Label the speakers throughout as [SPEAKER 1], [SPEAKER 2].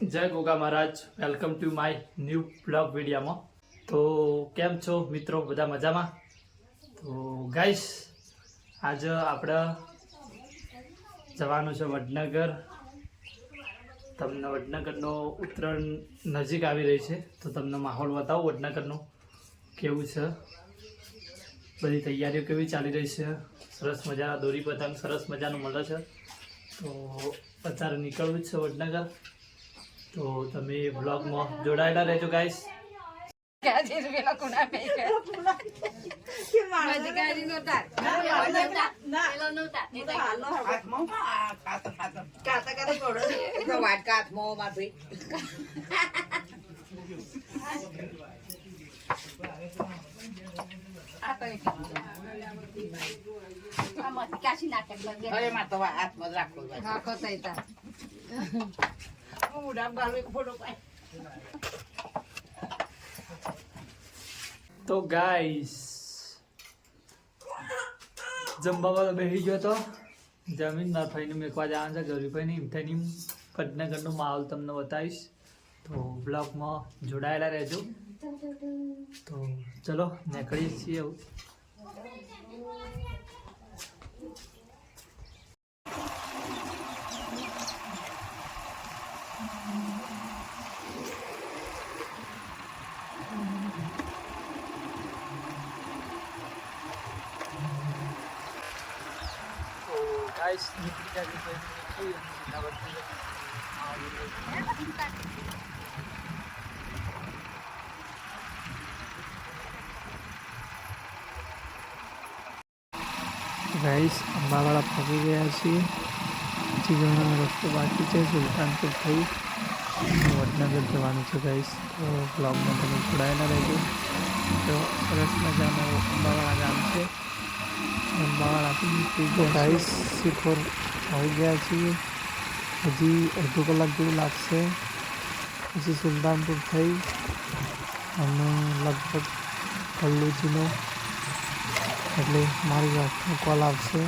[SPEAKER 1] જય Goga Maharaj, welcome to my new blog વિડીયામાં. તો કેમ છો મિત્રો, બધા મજામાં? તો ગાઈસ, આજે આપણે જવાનું છે વડનગર. તમને વડનગરનો ઉત્તરાયણ નજીક આવી રહી છે, તો તમને માહોલ બતાવો વડનગરનો કેવું છે, બધી તૈયારીઓ કેવી ચાલી રહી છે. સરસ મજાના દોરી પતંગ સરસ મજાનું મળે છે. તો અત્યારે નીકળવું જ છે વડનગર. તો તમે બ્લોગમાં જોડાયેલા રહેજો ગાઈસ. તો ગાઈસ, જમવા બેસી ગયો તો જમીન મારા ભાઈને મેકવા જવાનું છે ગૌરીભાઈની ઇમઠાની. વડનગરનો માહોલ તમને બતાવીશ, તો બ્લોગમાં જોડાયેલા રહેજો. તો ચલો નીકળીએ છીએ. ગાઈસ નીકળી જાય તો ગાઈસ અંબાવાડા પહોંચી ગયા છીએ. હજી ઘણો રસ્તો બાકી છે. સુલતાનપુર થઈ વડનગર જવાનું છે ગાઈસ. તો બ્લોગમાં તમે જોડાયેલા રહેજો. તો સરસ મજાનો અંબાવાડા ગામ છે. અંબાવાડાથી નીકળી ગયા ગાઈસ, શિખર આવી ગયા છીએ. હજી અડધો કલાક જેવું લાગશે. પછી સુલતાનપુર થઈ અને લગભગ કલ્લુજીનો એટલે મારી વાતનો કોલ આવશે.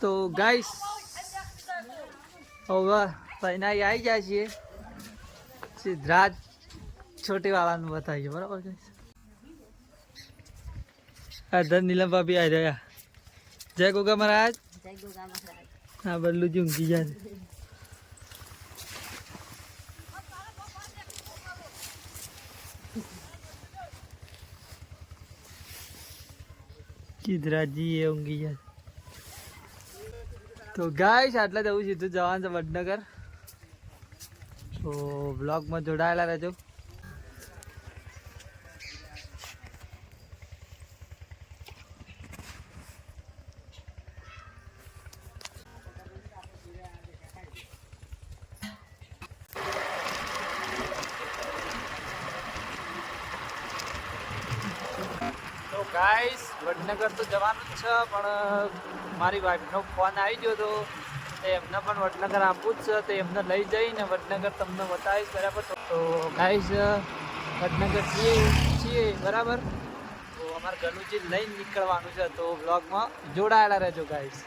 [SPEAKER 1] તો ગાઈસ હવે ફાઇનલી આવી જાય છીએ. સિદ્ધરાજ છોટીવાળાનું બતાવીએ, બરાબર ગાઈસ. અધર નીલમ ભાભી આવી રહ્યા. જય ગોગા મહારાજ. હા, બદલું જ ઊંઘી જાય. સિદ્ધરાજજી એ ઊંઘી જાય. તો ગાઈસ, આટલા જવું સીધું જવાનું છે વડનગર. તો બ્લોગમાં જોડાયેલા રહેજો. તો ગાઈસ, વડનગર તો જવાનું જ છે, પણ મારી વાઈફનો ફોન આવી ગયો તો એમને પણ વડનગર આપવું જ છે. તો એમને લઈ જઈને વડનગર તમને બતાવીશ, બરાબર. તો ગાઈસ, વડનગર છીએ બરાબર. તો અમારે ગલુજી લઈને નીકળવાનું છે. તો બ્લોગમાં જોડાયેલા રહેજો ગાઈસ.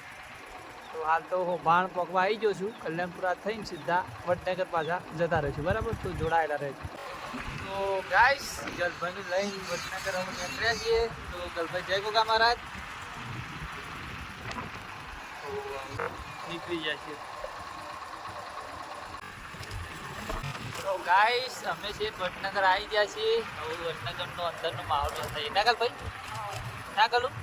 [SPEAKER 1] તો હાલ તો હું ભાણ પોકવા આવી ગયો છું. કલ્યાણપુરા થઈને સીધા વડનગર પાછા જતા રહીશું, બરાબર. તો જોડાયેલા રહેજો. તો ગાઈસ, ગલભાઈને લઈને વડનગર અમે નીકળ્યા છીએ. તો ગલભાઈ જય ગોગા મહારાજ. નીકળી જાય છે. તો ગાઈસ, અમે છે વડનગર આવી ગયા છીએ. હવે વડનગરનો અંદરનો માહોલ બતાવીએ. ના ગલભાઈ, ના ગલું.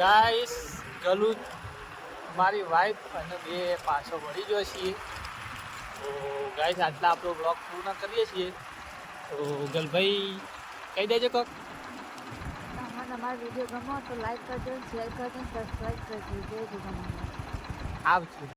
[SPEAKER 1] ગાઈસ ગલું મારી વાઈફ અને બે પાછો વળી ગયો છીએ. તો ગાઈસ આટલા આપણો બ્લોગ પૂર્ણ કરીએ છીએ. તો ગલભાઈ કહી દેજો કોક.
[SPEAKER 2] તમને અમારો વિડીયો ગમો તો લાઈક કરજો, શેર કરજો, સબસ્ક્રાઈબ કરજો. જય જગન્નાથ.
[SPEAKER 1] આવજો.